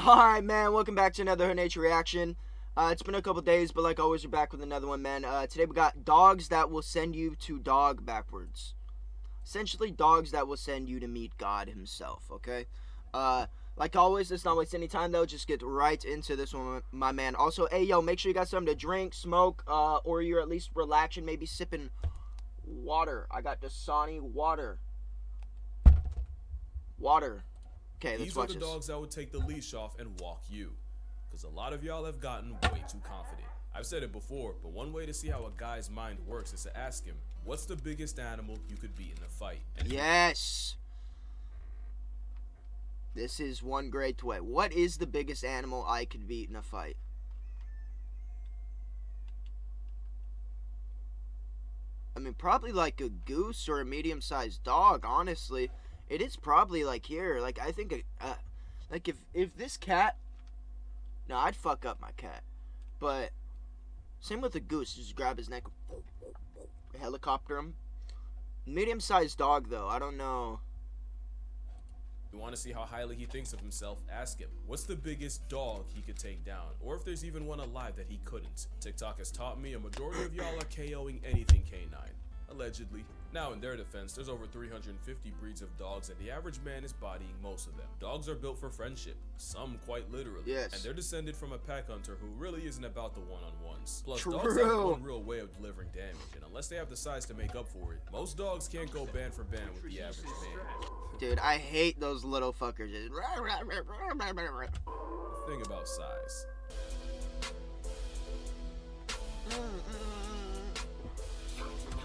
Alright, man, welcome back to another Her Nature reaction. It's been a couple days, but like always, we're back with another one, man. Today we got dogs that will send you to dog backwards. Essentially, dogs that will send you to meet God himself, okay? Like always, let's not waste any time, though. Just get right into this one, my man. Also, hey, yo, make sure you got something to drink, smoke, or you're at least relaxing, maybe sipping water. I got Dasani water. Water. Okay, let's watch this. These are the dogs that would take the leash off and walk you. Because a lot of y'all have gotten way too confident. I've said it before, but one way to see how a guy's mind works is to ask him, what's the biggest animal you could beat in a fight? And yes! This is one great way. What is the biggest animal I could beat in a fight? I mean, probably like a goose or a medium-sized dog, honestly. It is probably like here. Like, I think, like if this cat, no, I'd fuck up my cat. But same with a goose. Just grab his neck, helicopter him. Medium-sized dog, though. I don't know. you want to see how highly he thinks of himself, ask him, what's the biggest dog he could take down? Or if there's even one alive that he couldn't. TikTok has taught me a majority of y'all are KOing anything canine. Allegedly. Now, in their defense, there's over 350 breeds of dogs, and the average man is bodying most of them. Dogs are built for friendship, some quite literally. Yes. And they're descended from a pack hunter who really isn't about the one-on-ones. Plus, True. dogs have one real way of delivering damage, and unless they have the size to make up for it, most dogs can't go band for band with the average man. Dude, I hate those little fuckers. Thing about size.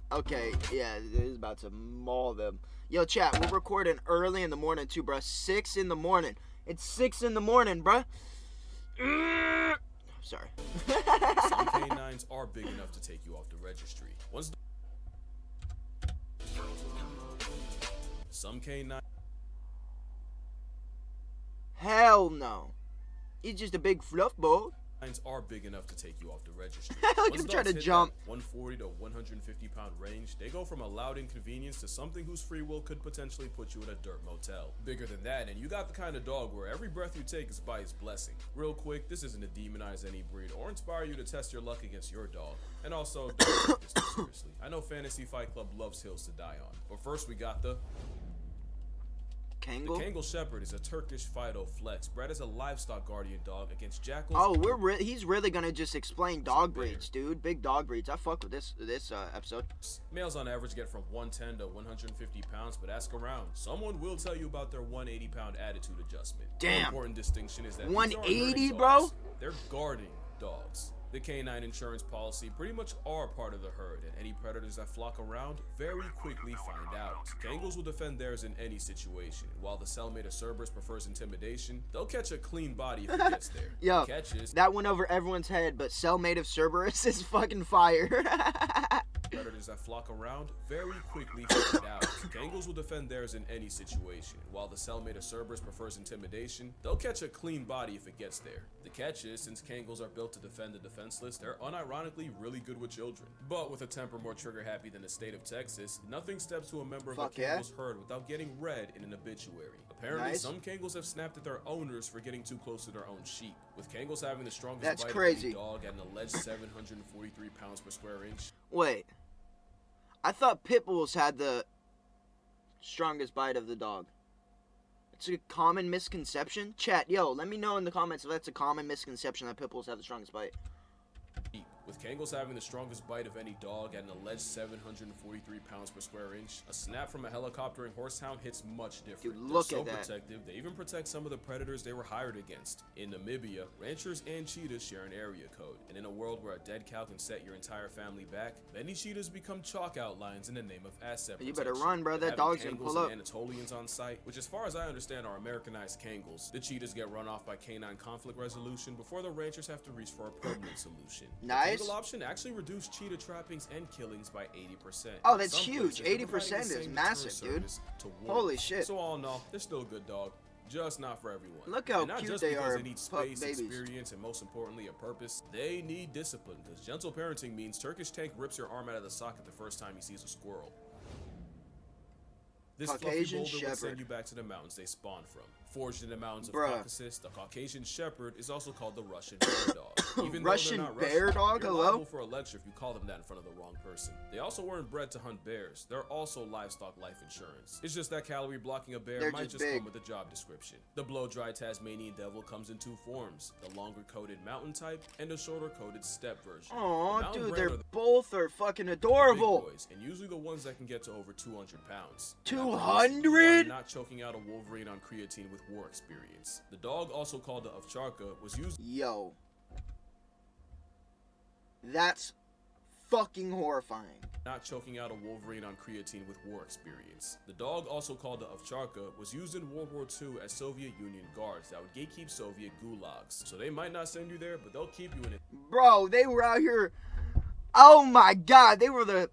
Okay, yeah, it is about to maul them. Yo, chat, we're recording early in the morning, too, bruh. 6 in the morning. It's 6 in the morning, bruh. Sorry. Some canines are big enough to take you off the registry. Some canines Hell no. He's just a big fluff ball. are big enough to take you off the registry. Look Once him try to dogs hit jump. that 140 to 150 pound range, they go from a loud inconvenience to something whose free will could potentially put you in a dirt motel. Bigger than that, and you got the kind of dog where every breath you take is by his blessing. Real quick, this isn't to demonize any breed or inspire you to test your luck against your dog. And also, don't take this too seriously. I know Fantasy Fight Club loves hills to die on. But first we got the Kangal? Kangal Shepherd is a Turkish Fido flex, bred as a livestock guardian dog against jackals. Oh, he's really gonna just explain dog breeds, dude. Big dog breeds. I fuck with this episode. Males on average get from 110 to 150 pounds, but ask around. Someone will tell you about their 180 pound attitude adjustment. Damn. The important distinction is that 180, bro? bro? They're guarding dogs. The canine insurance policy pretty much are part of the herd, and any predators that flock around very quickly find out. Kangals will defend theirs in any situation. While the cellmate of Cerberus prefers intimidation, they'll catch a clean body if it gets there. Yo, Catches, that went over everyone's head, but cellmate of Cerberus is fucking fire. predators that flock around very quickly find out. Kangals will defend theirs in any situation. While the cellmate of Cerberus prefers intimidation, they'll catch a clean body if it gets there. The catch is, since Kangals are built to defend the defenseless, they're unironically really good with children. But with a temper more trigger-happy than the state of Texas, nothing steps to a member of a Kangal's herd without getting read in an obituary. Apparently, some Kangals have snapped at their owners for getting too close to their own sheep. With Kangals having the strongest bite of any dog at an alleged 743 pounds per square inch. Wait. I thought pit bulls had the strongest bite of the dog. It's a common misconception. Chat, yo, let me know in the comments if that's a common misconception that pit bulls have the strongest bite. With Kangals having the strongest bite of any dog at an alleged 743 pounds per square inch, a snap from a helicoptering horsehound hits much different. Dude, look They're at so that. protective, they even protect some of the predators they were hired against. In Namibia, ranchers and cheetahs share an area code, and in a world where a dead cow can set your entire family back, many cheetahs become chalk outlines in the name of asset protection. You better run, bro. That dog's gonna pull up. Anatolians on site, which as far as I understand are Americanized Kangals. The cheetahs get run off by canine conflict resolution before the ranchers have to reach for a permanent solution. Nice. The Kangal option actually reduced cheetah trappings and killings by 80%. Oh, that's huge. 80% is massive, dude. Holy shit. So all in all, they're still a good dog, just not for everyone. Look how and not cute just they because are, they need pup space, babies. experience, and most importantly, a purpose. They need discipline, because gentle parenting means Turkish Tank rips your arm out of the socket the first time he sees a squirrel. This Caucasian fluffy boulder shepherd. would send you back to the mountains they spawned from. Forged in the mountains of Bruh. Caucasus, the Caucasian Shepherd is also called the Russian Bear Dog. Even Russian though they're not bear Russian, dog? you're Hello? liable for a lecture if you call them that in front of the wrong person. They also weren't bred to hunt bears. They're also livestock life insurance. It's just that calorie blocking a bear They're might just just big. come with the job description. The blow-dry Tasmanian devil comes in two forms: the longer-coated mountain type and the shorter-coated steppe version. The Aw, mountain dude, brand they're are the both are fucking big adorable. boys, and usually the ones that can get to over 200 pounds. 200? Not choking out a Wolverine on creatine with war experience. The dog, also called the ovcharka, was used Yo. That's fucking horrifying. not choking out a Wolverine on creatine with war experience. The dog, also called the ovcharka, was used in World War II as Soviet Union guards that would gatekeep Soviet gulags. So they might not send you there, but they'll keep you in it. Bro, they were out here. Oh my god, they were the.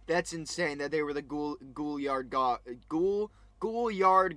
That's insane that they were the Gouliard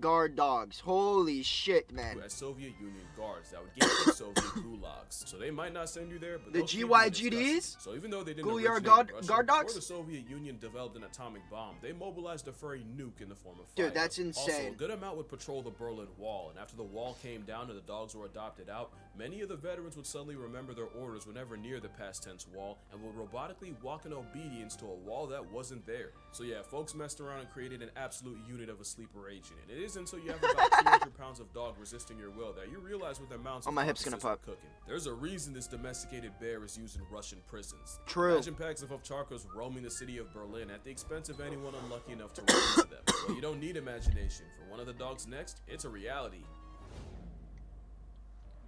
guard dogs. Holy shit, man. As Soviet Union guards that would gatekeep Soviet gulags. So they might not send you there, but The they'll keep you in GYGDs? discussion. So even though they didn't Gouliard originate guard in Russia, dogs? before the Soviet Union developed an atomic bomb, they mobilized a furry nuke in the form of fire. Dude, that's insane. Also, a good amount would patrol the Berlin Wall, and after the wall came down and the dogs were adopted out, many of the veterans would suddenly remember their orders whenever near the past tense wall, and would robotically walk in obedience to a wall that wasn't there. So yeah, folks messed around and created an absolute unit of a sleeper agent, and it is until you have about 200 pounds of dog resisting your will that you realize what their mounts Oh, my hip's gonna pop. cooking. There's a reason this domesticated bear is used in Russian prisons. True. Imagine packs of ovcharkas roaming the city of Berlin at the expense of anyone unlucky enough to run into them. Well, you don't need imagination. For one of the dogs next, it's a reality.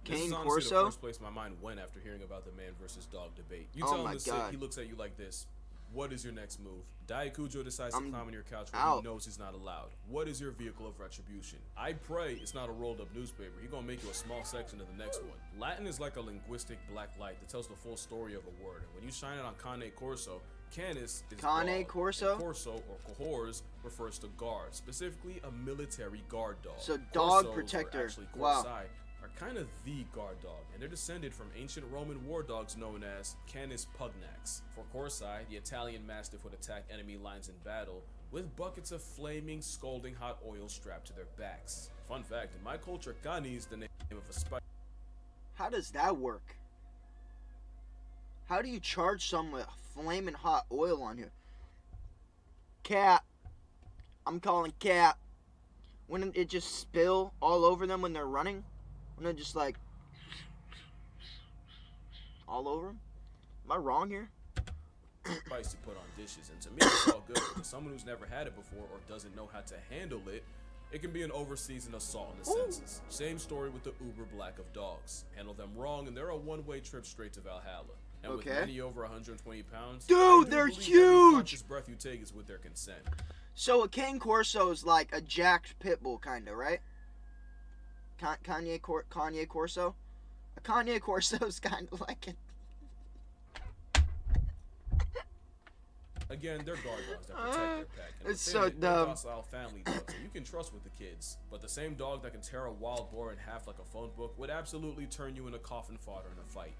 This Cane is honestly Corso? the first place my mind went after hearing about the man versus dog debate. You Oh tell my him to sit, God. he looks at you like this. What is your next move? Daikujo decides to I'm climb on your couch where out. he knows he's not allowed. What is your vehicle of retribution? I pray it's not a rolled up newspaper. He's gonna make you a small section of the next one. Latin is like a linguistic black light that tells the full story of a word. And when you shine it on Cane Corso, Canis is Cane dog, Corso? and Corso or cohors refers to guard, specifically a military guard dog. So dog Corsos, or protector. actually Wow. Corsi, are kind of the guard dog, and they're descended from ancient Roman war dogs known as Canis pugnax. For Corsi, the Italian mastiff would attack enemy lines in battle with buckets of flaming, scalding hot oil strapped to their backs. Fun fact, in my culture, Cani is the name of a spice. How does that work? How do you charge someone with flaming hot oil on you? Cat. I'm calling cat. Wouldn't it just spill all over them when they're running? Wouldn't it just like all over them? Am I wrong here? Spice to put on dishes, and to me it's all good, but to someone who's never had it before or doesn't know how to handle it, it can be an overseasoned assault on the senses. Same story with the uber black of dogs. Handle them wrong and they're a one-way trip straight to Valhalla. And with Okay. many over 120 pounds, Dude, I do they're believe every huge! conscious breath you take is with their consent. So a Cane Corso is like a jacked pit bull, kinda, right? Kanye Corso? A Kanye Corso is kind of like it. Again, they're guard dogs that protect their pack. And It's within so it, they're dumb. docile family dogs that you can trust with the kids. But the same dog that can tear a wild boar in half like a phone book would absolutely turn you into coffin fodder in a fight.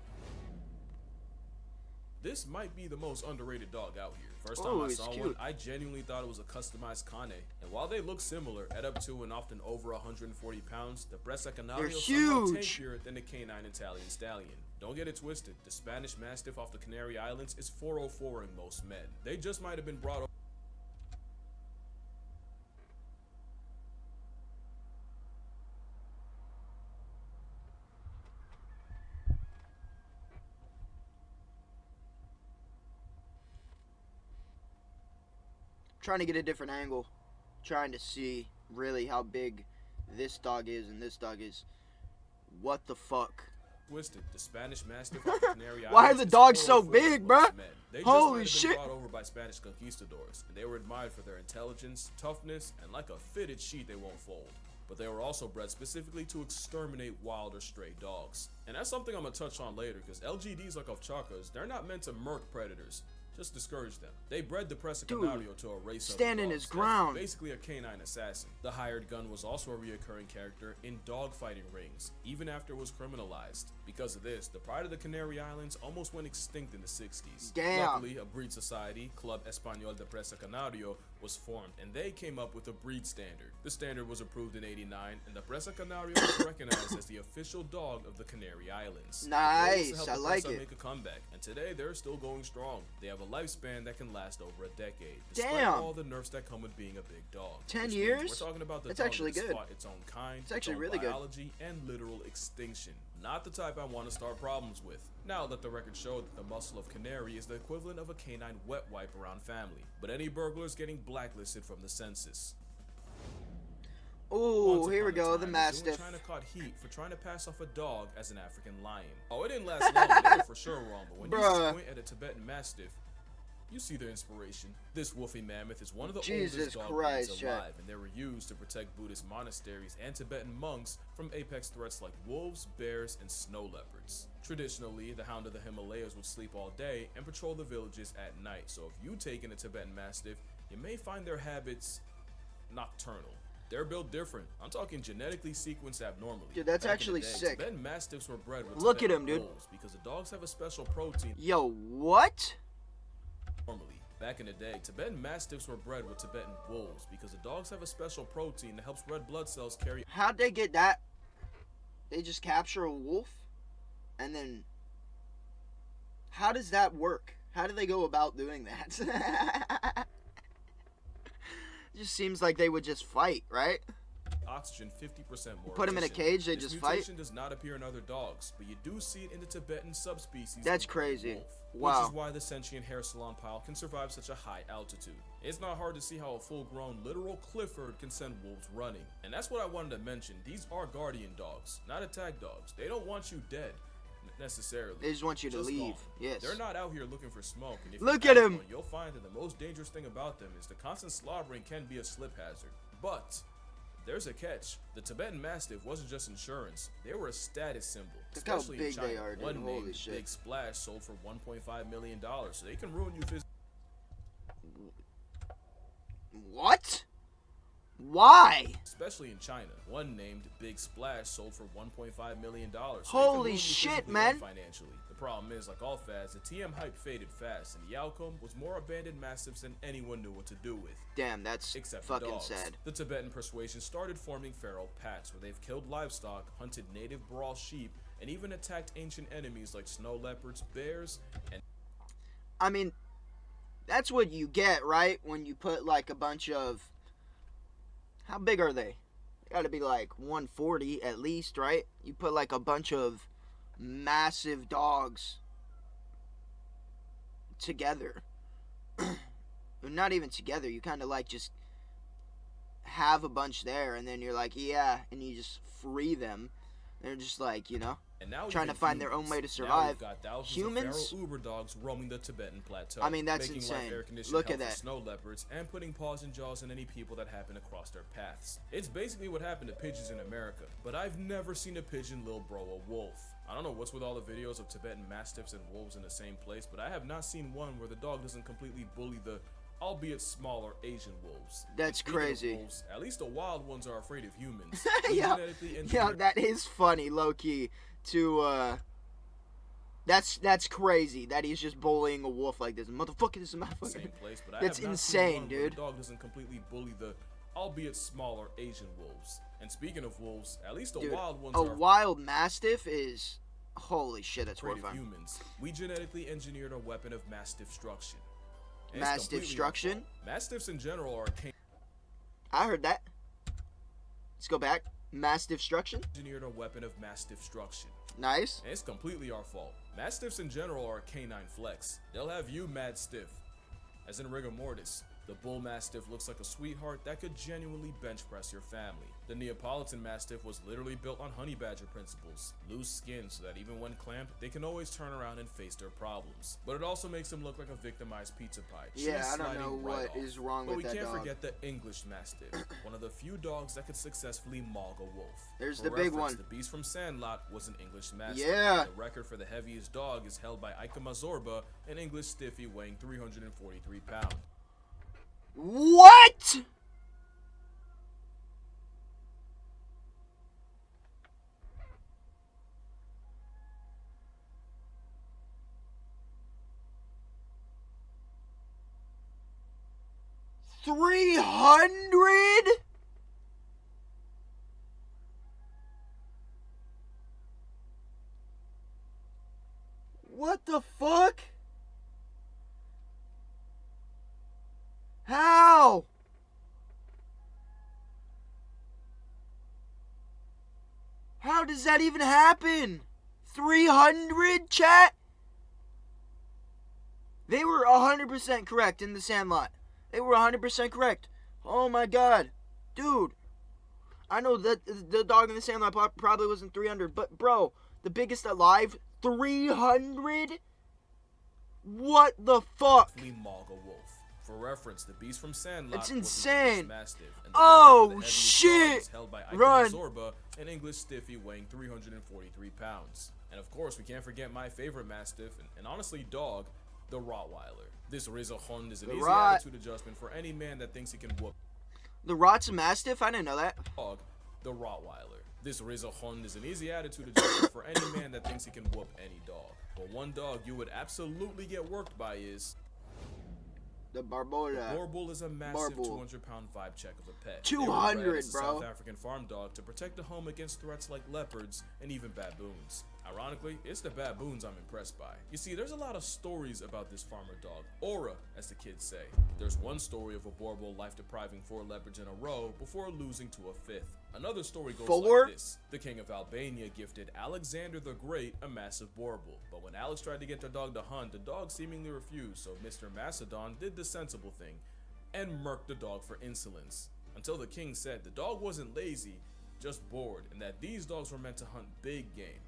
This might be the most underrated dog out here. First time Oh, I it's saw one, cute. I genuinely thought it was a customized Cane. And while they look similar, at up to and often over 140 pounds, the Brescia Canario is somehow huge. tankier than the canine Italian stallion. Don't get it twisted, the Spanish Mastiff off the Canary Islands is 404ing most men. They just might have been brought over. Trying to get a different angle. Trying to see really how big this dog is and this dog is. What the fuck? Twisted. The Spanish Mastiff off the Canary Islands. Why are the is dogs so 404ing big, most bruh? men. They just Holy might have shit. been brought over by Spanish conquistadors, and they were admired for their intelligence, toughness, and like a fitted sheet they won't fold. But they were also bred specifically to exterminate wild or stray dogs. And that's something I'm gonna touch on later, because LGDs like ovcharkas, they're not meant to murk predators. just discourage them. They bred the Presa Dude, Canario to a race of standing dogs his ground. that's basically a canine assassin. The hired gun was also a reoccurring character in dogfighting rings, even after it was criminalized. Because of this, the pride of the Canary Islands almost went extinct in the 60s. Damn. Luckily, a breed society, Club Español de Presa Canario, was formed, and they came up with a breed standard. The standard was approved in '89, and the Presa Canario was recognized as the official dog of the Canary Islands. Nice, I The like Presa it. make a comeback, and today they're still going strong. They have a lifespan that can last over a decade, despite Damn. all the nerfs that come with being a big dog. 10 Which means years? We're talking about the That's dog actually that has good. fought its own kind, It's actually its own really good. biology, and literal extinction. Not the type I want to start problems with. Now let the record show that the muscle of canary is the equivalent of a canine wet wipe around family, but any burglar is getting blacklisted from the census. Oh, Once here we upon a go, the time, Mastiff. China caught heat for trying to pass off a dog as an African lion. Oh, it didn't last long. They were for sure wrong, but when Bruh. you squint at a Tibetan Mastiff, you see their inspiration. This woolly mammoth is one of the Jesus oldest dog Christ, breeds Jack. alive, and they were used to protect Buddhist monasteries and Tibetan monks from apex threats like wolves, bears, and snow leopards. Traditionally, the hound of the Himalayas would sleep all day and patrol the villages at night, so if you take in a Tibetan Mastiff, you may find their habits nocturnal. They're built different. I'm talking genetically sequenced abnormally. Dude, that's Back in actually the day, sick. Tibetan Mastiffs were bred with Look at Tibetan him, dude. wolves because the dogs have a special protein Yo, what? normally. Back in the day, Tibetan Mastiffs were bred with Tibetan wolves because the dogs have a special protein that helps red blood cells carry How'd they get that? They just capture a wolf? And then... How does that work? How do they go about doing that? It just seems like they would just fight, right? oxygen 50% more. Put 'em in a efficient. cage, they This just fight? mutation does not appear in other dogs, but you do see it in the Tibetan subspecies. That's of gray crazy. wolf, Wow. Which is why the sentient hair salon pile can survive such a high altitude. It's not hard to see how a full-grown literal Clifford can send wolves running. And that's what I wanted to mention. These are guardian dogs, not attack dogs. They don't want you dead. Necessarily. They just want you to Just leave. gone. Yes. They're not out here looking for smoke. And if Look you at have him. one, you'll find that the most dangerous thing about them is the constant slaughtering can be a slip hazard. But there's a catch. The Tibetan Mastiff wasn't just insurance; they were a status symbol. Look how Especially big in China. they are, dude. One Holy named shit. Big Splash sold for $1.5 million, so they can ruin you physically. What? Why? Especially in China. One named Big Splash sold for $1.5 million. So they can Holy ruin you shit, physically man. and financially. The problem is, like all fads, the TM hype faded fast, and the outcome was more abandoned mastiffs than anyone knew what to do with. Damn, that's Except for fucking dogs. sad. The Tibetan persuasion started forming feral packs where they've killed livestock, hunted native Baral sheep, and even attacked ancient enemies like snow leopards, bears, and I mean, that's what you get, right? When you put like a bunch of... How big are they? They gotta be like 140 at least, right? You put like a bunch of massive dogs together. Not even together. You kind of like just have a bunch there, and then you're like, yeah, and you just free them. They're just like, you know, now trying to even find their own humans. way to Now survive. we've got thousands Humans? of feral uber dogs roaming the Tibetan plateau. I mean, that's making insane. life air-conditioned Look hell at for that. snow leopards and putting paws and jaws in any people that happen to cross their paths. It's basically what happened to pigeons in America, but I've never seen a pigeon lil bro a wolf. I don't know what's with all the videos of Tibetan mastiffs and wolves in the same place, but I have not seen one where the dog doesn't completely bully the albeit smaller Asian wolves. That's And speaking of crazy. wolves, at least the wild ones are afraid of humans. We Yeah, genetically yeah, engineered that is funny, low key. That's crazy that he's just bullying a wolf like this. Motherfucker, this is my the same fucking. place, but I That's have not insane, seen one where dude. the dog doesn't completely bully the albeit smaller Asian wolves. And speaking of wolves, at least the Dude, wild ones a are wild mastiff is. Holy shit, that's afraid of horrifying. humans. We genetically engineered a weapon of mass destruction. And it's Mass completely our destruction? fault. Mastiffs in general are a I heard that. Let's go back. Mass destruction. engineered a weapon of mass destruction. Nice. And it's completely our fault. Mastiffs in general are a canine flex. They'll have you mad stiff. As in rigor mortis, the bull mastiff looks like a sweetheart that could genuinely bench press your family. The Neapolitan Mastiff was literally built on honey badger principles. Loose skin so that even when clamped, they can always turn around and face their problems. But it also makes them look like a victimized pizza pie. Yeah, I don't know what is wrong with that dog. But we can't forget the English Mastiff, one of the few dogs that could successfully maul a wolf. There's the big one. The Beast from Sandlot was an English Mastiff. Yeah. The record for the heaviest dog is held by Ika Mazorba, an English Stiffy weighing 343 pounds. What? $300? What the fuck? How? How does that even happen? 300, chat? They were 100% correct in the Sandlot. They were 100% correct. Oh my god. Dude. I know that the dog in the Sandlot probably wasn't 300, but bro, the biggest alive, 300? What the fuck? Maul a wolf. For reference, the Beast from Sandlot. It's insane. Mastiff, and oh shit! Held by Run. Zorba, an English Stiffy weighing 343 pounds. And of course, we can't forget my favorite Mastiff, and honestly dog, the Rottweiler. This Razor Hund is an easy attitude adjustment for any man that thinks he can whoop. The Rott's a Mastiff? I didn't know that. Dog, the Rottweiler. This Razor Hund is an easy attitude adjustment for any man that thinks he can whoop any dog. But one dog you would absolutely get worked by is the Barbola. The Boerboel is a massive 200-pound vibe check of a pet. 200, bro. South African farm dog to protect the home against threats like leopards and even baboons. Ironically, it's the baboons I'm impressed by. You see, there's a lot of stories about this farmer dog, aura, as the kids say. There's one story of a Boerboel life-depriving 4 leopards in a row before losing to a 5th. Another story goes like this. The king of Albania gifted Alexander the Great a massive Boerboel, but when Alex tried to get the dog to hunt, the dog seemingly refused, so Mr. Macedon did the sensible thing and murked the dog for insolence. Until the king said the dog wasn't lazy, just bored, and that these dogs were meant to hunt big game.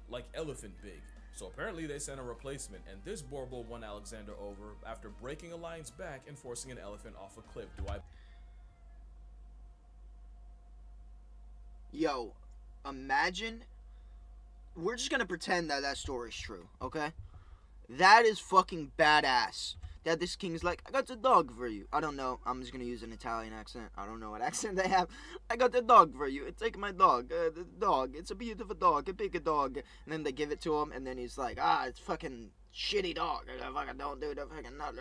Like elephant big. So apparently they sent a replacement, and this Boerboel won Alexander over after breaking a lion's back and forcing an elephant off a cliff. Yo, imagine. We're just gonna pretend that that story's true, okay? That is fucking badass. That this king's like, I got the dog for you. I don't know. I'm just gonna use an Italian accent. I don't know what accent they have. I got the dog for you. Take my dog. The dog. It's a beautiful dog. A big dog. And then they give it to him, and then he's like, it's fucking shitty dog. I fucking don't do the fucking nut. You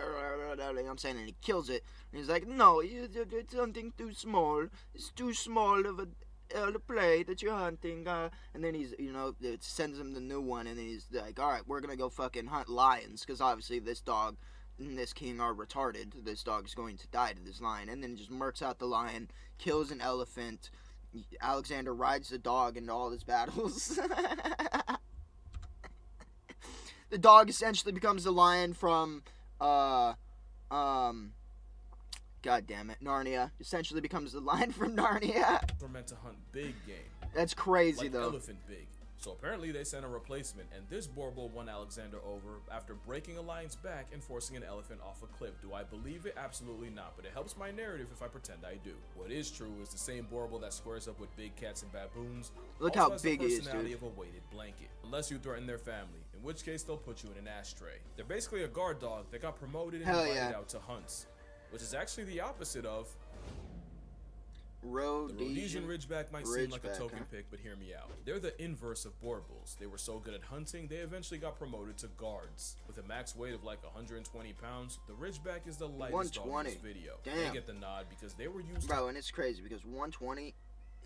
know what I'm saying? And he kills it. And he's like, no, it's something too small. It's too small of a play that you're hunting. And then he's, it sends him the new one, and then he's like, all right, we're gonna go fucking hunt lions, because obviously this dog and this king are retarded. This dog is going to die to this lion, and then just murks out the lion, kills an elephant. Alexander rides the dog into all his battles. The dog essentially becomes the lion from God damn it, Narnia. Essentially becomes the lion from Narnia. We're meant to hunt big game. That's crazy, like though. Elephant big. So apparently they sent a replacement, and this Boerboel won Alexander over after breaking a lion's back and forcing an elephant off a cliff. Do I believe it? Absolutely not, but it helps my narrative if I pretend I do. What is true is the same Boerboel that squares up with big cats and baboons Look how big he is, dude. The personality of a weighted blanket, unless you threaten their family, in which case they'll put you in an ashtray. They're basically a guard dog that got promoted and invited out to hunts, which is actually the opposite of the Rhodesian Ridgeback might seem like a token pick, but hear me out. They're the inverse of Boerboels. They were so good at hunting, they eventually got promoted to guards. With a max weight of like 120 pounds, the Ridgeback is the lightest dog in this video. Damn. They get the nod because they were used Bro, and it's crazy because 120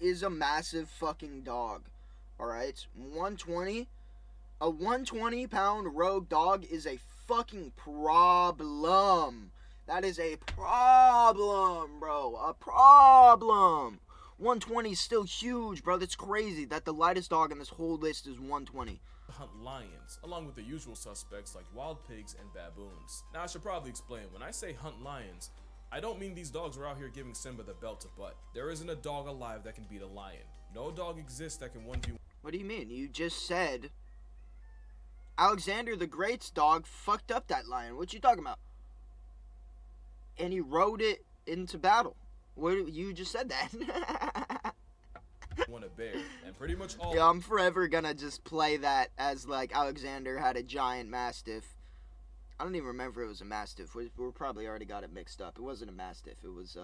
is a massive fucking dog. Alright? 120? A 120-pound rogue dog is a fucking problem. That is a problem, bro. A problem. 120 is still huge, bro. That's crazy that the lightest dog on this whole list is 120. Hunt lions, along with the usual suspects like wild pigs and baboons. Now, I should probably explain. When I say hunt lions, I don't mean these dogs are out here giving Simba the belt to butt. There isn't a dog alive that can beat a lion. No dog exists that can 1v1. What do you mean? You just said Alexander the Great's dog fucked up that lion. What you talking about? And he rode it into battle. What, you just said that. Won a bear, and pretty much all. Yeah, I'm forever gonna just play that as like Alexander had a giant mastiff. I don't even remember if it was a mastiff. We probably already got it mixed up. It wasn't a mastiff. It was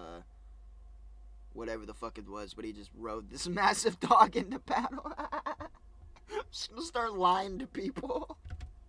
whatever the fuck it was. But he just rode this massive dog into battle. Just gonna start lying to people.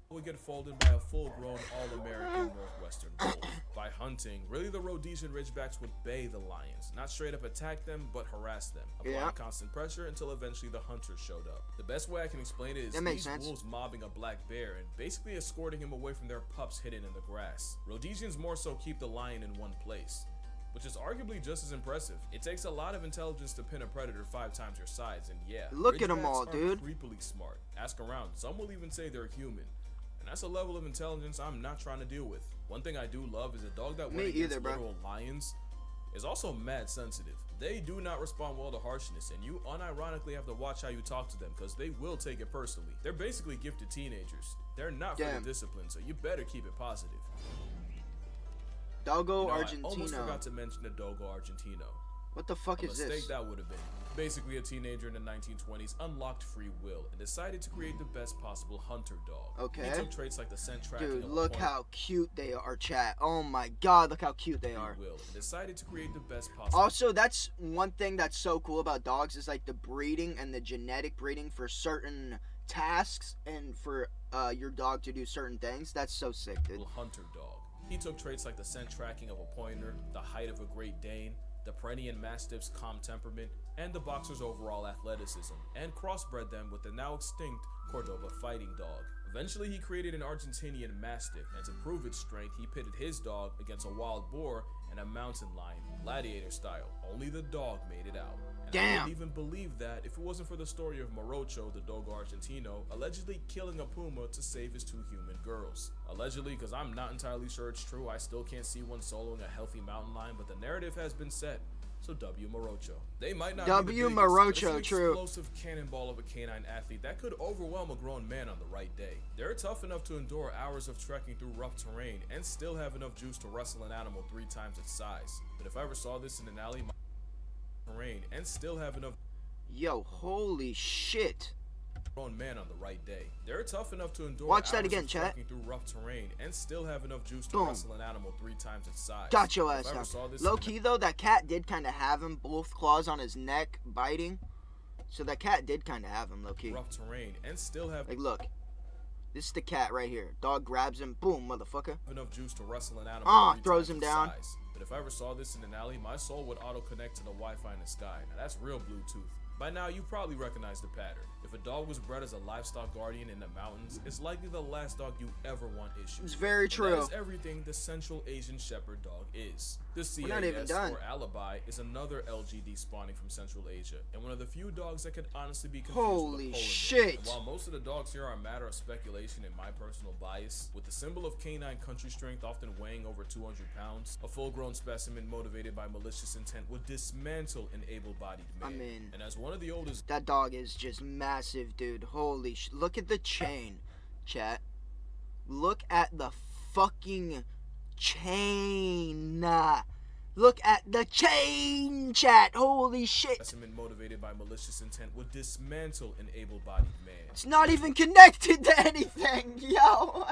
Would get folded by a full-grown all-American Northwestern wolf. By hunting, really the Rhodesian Ridgebacks would bay the lions, not straight up attack them, but harass them, applying constant pressure until eventually the hunters showed up. The best way I can explain it is these wolves mobbing a black bear and basically escorting him away from their pups hidden in the grass. Rhodesians more so keep the lion in one place, which is arguably just as impressive. It takes a lot of intelligence to pin a predator 5 times your size, and yeah, look at them all, dude. Creepily smart. Ask around. Some will even say they're human. And that's a level of intelligence I'm not trying to deal with. One thing I do love is a dog that went against literal lions is also mad sensitive. They do not respond well to harshness, and you unironically have to watch how you talk to them because they will take it personally. They're basically gifted teenagers. They're not for the discipline, so you better keep it positive. Doggo Argentino. I almost forgot to mention the Dogo Argentino. What the fuck is this? A mistake that would have been. Basically, a teenager in the 1920s unlocked free will and decided to create the best possible hunter dog. Okay. He took traits like the scent tracking. Dude, look how cute they are, chat. Oh my god, look how cute they are. Will and decided to create the best possible. Also, that's one thing that's so cool about dogs is like the breeding and the genetic breeding for certain tasks and for your dog to do certain things. That's so sick, dude. Hunter dog. He took traits like the scent tracking of a pointer, the height of a Great Dane, the Pyrenean Mastiff's calm temperament, and the boxer's overall athleticism, and crossbred them with the now extinct Cordoba fighting dog. Eventually, he created an Argentinian Mastiff, and to prove its strength, he pitted his dog against a wild boar and a mountain lion, gladiator style. Only the dog made it out. And I wouldn't even believe that if it wasn't for the story of Morocho, the Dogo Argentino, allegedly killing a puma to save his 2 human girls. Allegedly, because I'm not entirely sure it's true. I still can't see one soloing a healthy mountain lion, but the narrative has been set. So W Morocho. They might not W be the biggest, Morocho, but it's an true. Explosive cannonball of a canine athlete that could overwhelm a grown man on the right day. They're tough enough to endure hours of trekking through rough terrain and still have enough juice to wrestle an animal 3 times its size. But if I ever saw this in an alley, terrain and still have enough. Yo, holy shit. Grown man on the right day. They're tough enough to endure. Watch that again, chat. Through rough terrain and still have enough juice to wrestle an animal 3 times its size. Got your ass down. Low key though, that cat did kind of have him, both claws on his neck, biting. So that cat did kind of have him, low key. Rough terrain and still have. Like, look, this is the cat right here. Dog grabs him, boom, motherfucker. Enough juice to wrestle an animal. Throws him down. But if I ever saw this in an alley, my soul would auto-connect to the Wi-Fi in the sky. Now that's real Bluetooth. By now, you probably recognize the pattern. If a dog was bred as a livestock guardian in the mountains, it's likely the last dog you ever want issues. It's very true. That is everything the Central Asian Shepherd dog is. The CAS, or Alibi, is another LGD spawning from Central Asia, and one of the few dogs that could honestly be confused with a Polar shit! And while most of the dogs here are a matter of speculation and my personal bias, with the symbol of canine country strength often weighing over 200 pounds, a full-grown specimen motivated by malicious intent would dismantle an able-bodied man. I mean, and as one of the oldest, that dog is just massive, dude. Holy sh! Look at the chain, chat. Look at the fucking chain. Look at the chain, chat. Holy shit. Specimen motivated by malicious intent would dismantle an able-bodied man. It's not even connected to anything, yo.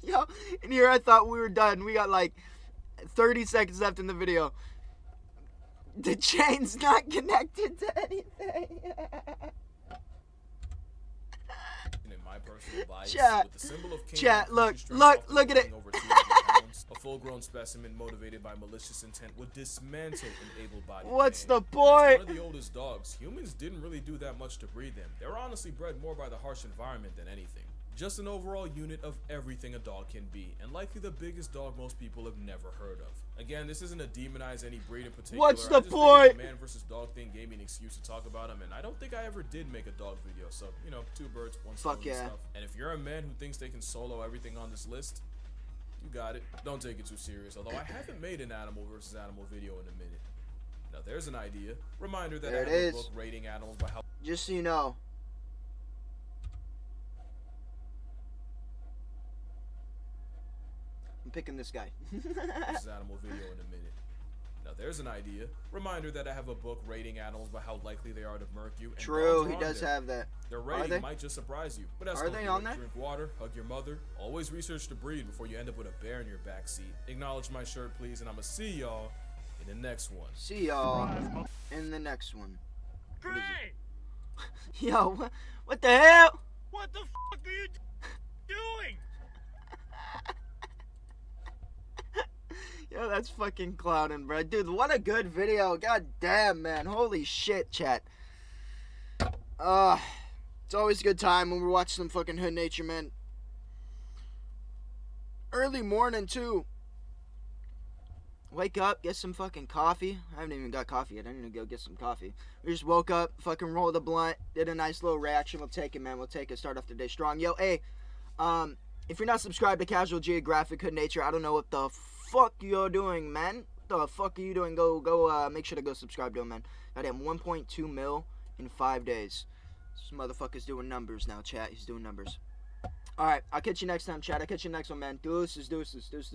Yo, and here I thought we were done. We got like 30 seconds left in the video. The chain's not connected to anything. In my personal bias, Chat, with the symbol of chat, look at it. Over 200 pounds, a full-grown specimen motivated by malicious intent would dismantle an able-bodied What's man. the point? As one of the oldest dogs, humans didn't really do that much to breed them. They were honestly bred more by the harsh environment than anything. Just an overall unit of everything a dog can be, and likely the biggest dog most people have never heard of. Again, this isn't to demonize any breed in particular. What's the I just point? figured the man versus dog thing gave me an excuse to talk about him, and I don't think I ever did make a dog video, so, you know, two birds, one stone Fuck and yeah. stuff. And if you're a man who thinks they can solo everything on this list, you got it. Don't take it too serious, although I haven't made an animal versus animal video in a minute. Now there's an idea. Reminder that There I it have a is. book rating animals by how Just so you know. I'm picking this guy. versus animal video in a minute. Now there's an idea. Reminder that I have a book rating animals by how likely they are to murk you. And True, dogs are he on does there. have that. Their Are rating they? might just surprise you, but that's Are they on there? Drink water, hug your mother, always research the breed before you end up with a bear in your backseat. Acknowledge my shirt, please, and I'ma see y'all in the next one. See y'all in the next one. Great! Yo, what the hell? What the fuck are you doing? Yo, that's fucking clowning, bro. Dude, what a good video. God damn, man. Holy shit, chat. It's always a good time when we're watching some fucking hood nature, man. Early morning, too. Wake up, get some fucking coffee. I haven't even got coffee yet. I need to go get some coffee. We just woke up, fucking rolled a blunt, did a nice little reaction. We'll take it, man. We'll take it. Start off the day strong. Yo, hey, if you're not subscribed to Casual Geographic Hood Nature, I don't know what the fuck you're doing, man. What the fuck are you doing? Go, make sure to go subscribe to him, man. Goddamn, 1.2 mil in 5 days. This motherfucker's doing numbers now, chat. He's doing numbers. Alright, I'll catch you next time, chat. I'll catch you next one, man. Deuces, deuces, deuces.